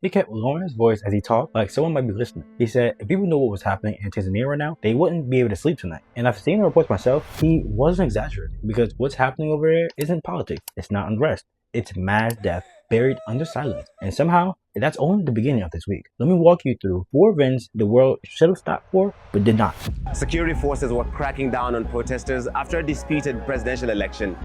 He kept lowering his voice as he talked, like someone might be listening. He said if people knew what was happening in Tanzania right now, they wouldn't be able to sleep tonight. And I've seen the reports myself, he wasn't exaggerating, because what's happening over there isn't politics, it's not unrest, it's mass death buried under silence. And somehow, that's only the beginning of this week. Let me walk you through 4 events the world should have stopped for, but did not. Security forces were cracking down on protesters after a disputed presidential election.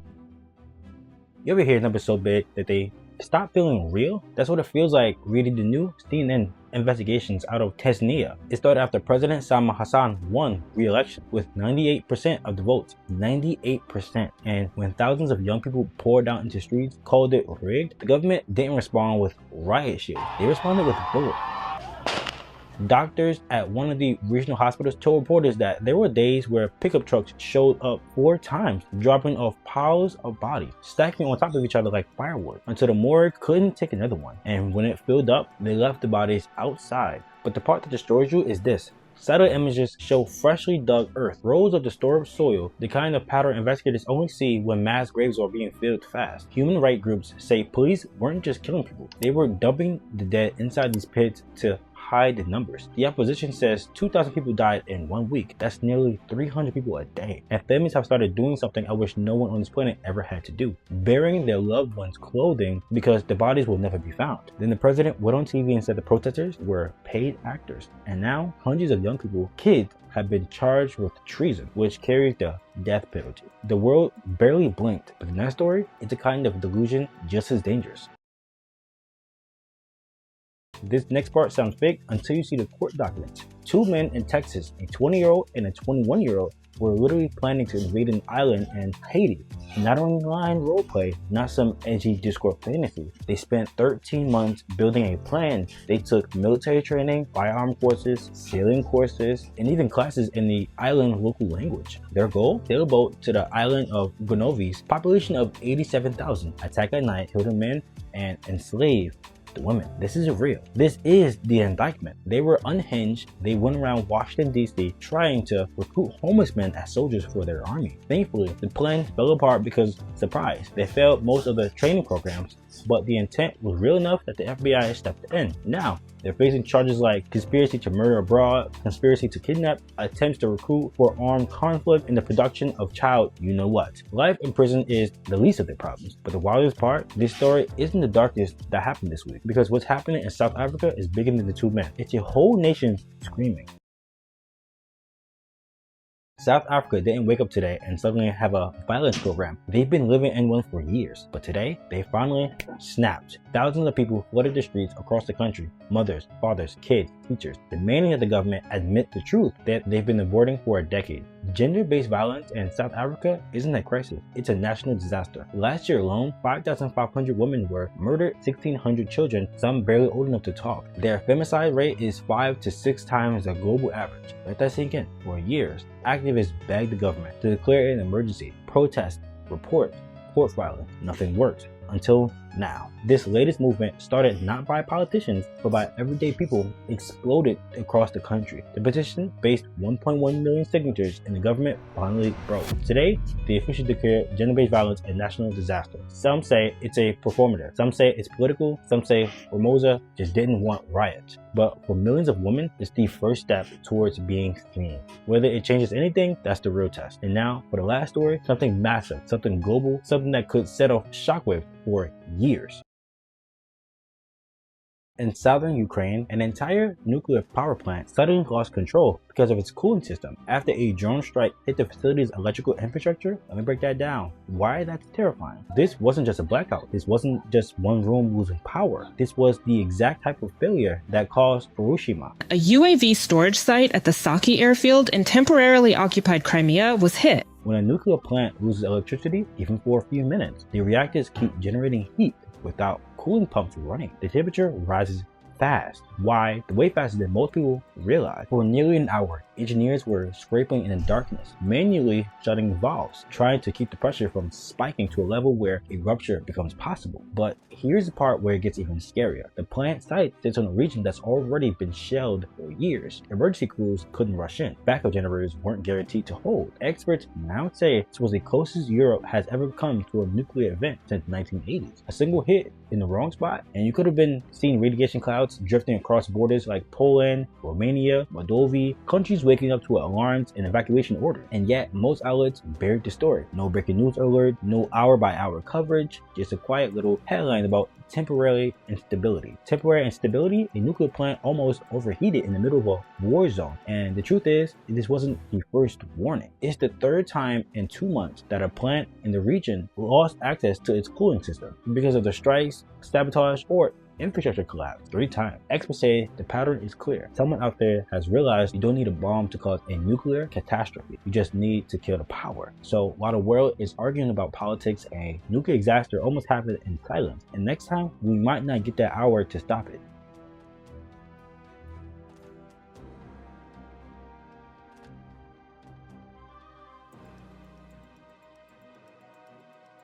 You ever hear numbers so big that they stop feeling real? That's what it feels like reading the new CNN investigations out of Tanzania. It started after President Salma Hassan won re-election with 98% of the votes. 98%. And when thousands of young people poured out into streets, called it rigged, the government didn't respond with riot shields. They responded with bullets. Doctors at one of the regional hospitals told reporters that there were days where pickup trucks showed up 4 times, dropping off piles of bodies, stacking on top of each other like firewood, until the morgue couldn't take another one. And when it filled up, they left the bodies outside. But the part that destroys you is this. Satellite images show freshly dug earth, rows of disturbed soil, the kind of pattern investigators only see when mass graves are being filled fast. Human rights groups say police weren't just killing people, they were dumping the dead inside these pits to hide the numbers. The opposition says 2,000 people died in 1 week. That's nearly 300 people a day. And families have started doing something I wish no one on this planet ever had to do. Burying their loved ones' clothing because the bodies will never be found. Then the president went on TV and said the protesters were paid actors. And now hundreds of young people, kids, have been charged with treason, which carries the death penalty. The world barely blinked, but the next story is a kind of delusion just as dangerous. This next part sounds fake until you see the court documents. 2 men in Texas, a 20-year-old and a 21-year-old, were literally planning to invade an island in Haiti. Not online roleplay, not some edgy Discord fantasy. They spent 13 months building a plan. They took military training, firearm courses, sailing courses, and even classes in the island local language. Their goal? Sail a boat to the island of Gonovi's, population of 87,000, attack at night, kill the men, and enslave the women. This is real. This is the indictment. They were unhinged. They went around Washington DC trying to recruit homeless men as soldiers for their army. Thankfully, the plan fell apart because, surprise, they failed most of the training programs, but the intent was real enough that the FBI stepped in. Now, they're facing charges like conspiracy to murder abroad, conspiracy to kidnap, attempts to recruit for armed conflict, and the production of child you-know-what. Life in prison is the least of their problems. But the wildest part, this story isn't the darkest that happened this week, because what's happening in South Africa is bigger than the 2 men. It's a whole nation screaming. South Africa didn't wake up today and suddenly have a violence program. They've been living in one for years, but today they finally snapped. Thousands of people flooded the streets across the country. Mothers, fathers, kids, teachers, demanding that the government admit the truth that they've been avoiding for a decade. Gender-based violence in South Africa isn't a crisis, it's a national disaster. Last year alone, 5,500 women were murdered, 1,600 children, some barely old enough to talk. Their femicide rate is 5 to 6 times the global average. Let that sink in. For years, activists begged the government to declare an emergency, protest, report, court filing. Nothing worked. Until now. This latest movement, started not by politicians, but by everyday people, exploded across the country. The petition faced 1.1 million signatures and the government finally broke. Today, they officially declared gender-based violence a national disaster. Some say it's a performative, some say it's political, some say Formosa just didn't want riots. But for millions of women, it's the first step towards being seen. Whether it changes anything, that's the real test. And now, for the last story, something massive, something global, something that could set off shockwaves for years. In southern Ukraine, an entire nuclear power plant suddenly lost control because of its cooling system after a drone strike hit the facility's electrical infrastructure. Let me break that down. Why that's terrifying. This wasn't just a blackout. This wasn't just one room losing power. This was the exact type of failure that caused Hiroshima. A UAV storage site at the Saki airfield in temporarily occupied Crimea was hit. When a nuclear plant loses electricity, even for a few minutes, the reactors keep generating heat without cooling pumps running. The temperature rises fast. Why? The way faster than most people realize. For nearly an hour, Engineers were scraping in the darkness, manually shutting valves, trying to keep the pressure from spiking to a level where a rupture becomes possible. But here's the part where it gets even scarier. The plant site sits on a region that's already been shelled for years. Emergency crews couldn't rush in. Backup generators weren't guaranteed to hold. Experts now say this was the closest Europe has ever come to a nuclear event since the 1980s. A single hit in the wrong spot, and you could have been seeing radiation clouds drifting across borders like Poland, Romania, Moldova, countries waking up to alarms and evacuation orders. And yet, most outlets buried the story. No breaking news alert, no hour-by-hour coverage, just a quiet little headline about temporary instability. Temporary instability? A nuclear plant almost overheated in the middle of a war zone. And the truth is, this wasn't the first warning. It's the third time in 2 months that a plant in the region lost access to its cooling system because of the strikes, sabotage, or infrastructure collapse. 3 times. Experts say the pattern is clear. Someone out there has realized you don't need a bomb to cause a nuclear catastrophe. You just need to kill the power. So while the world is arguing about politics, a nuclear disaster almost happened in silence. And next time, we might not get that hour to stop it.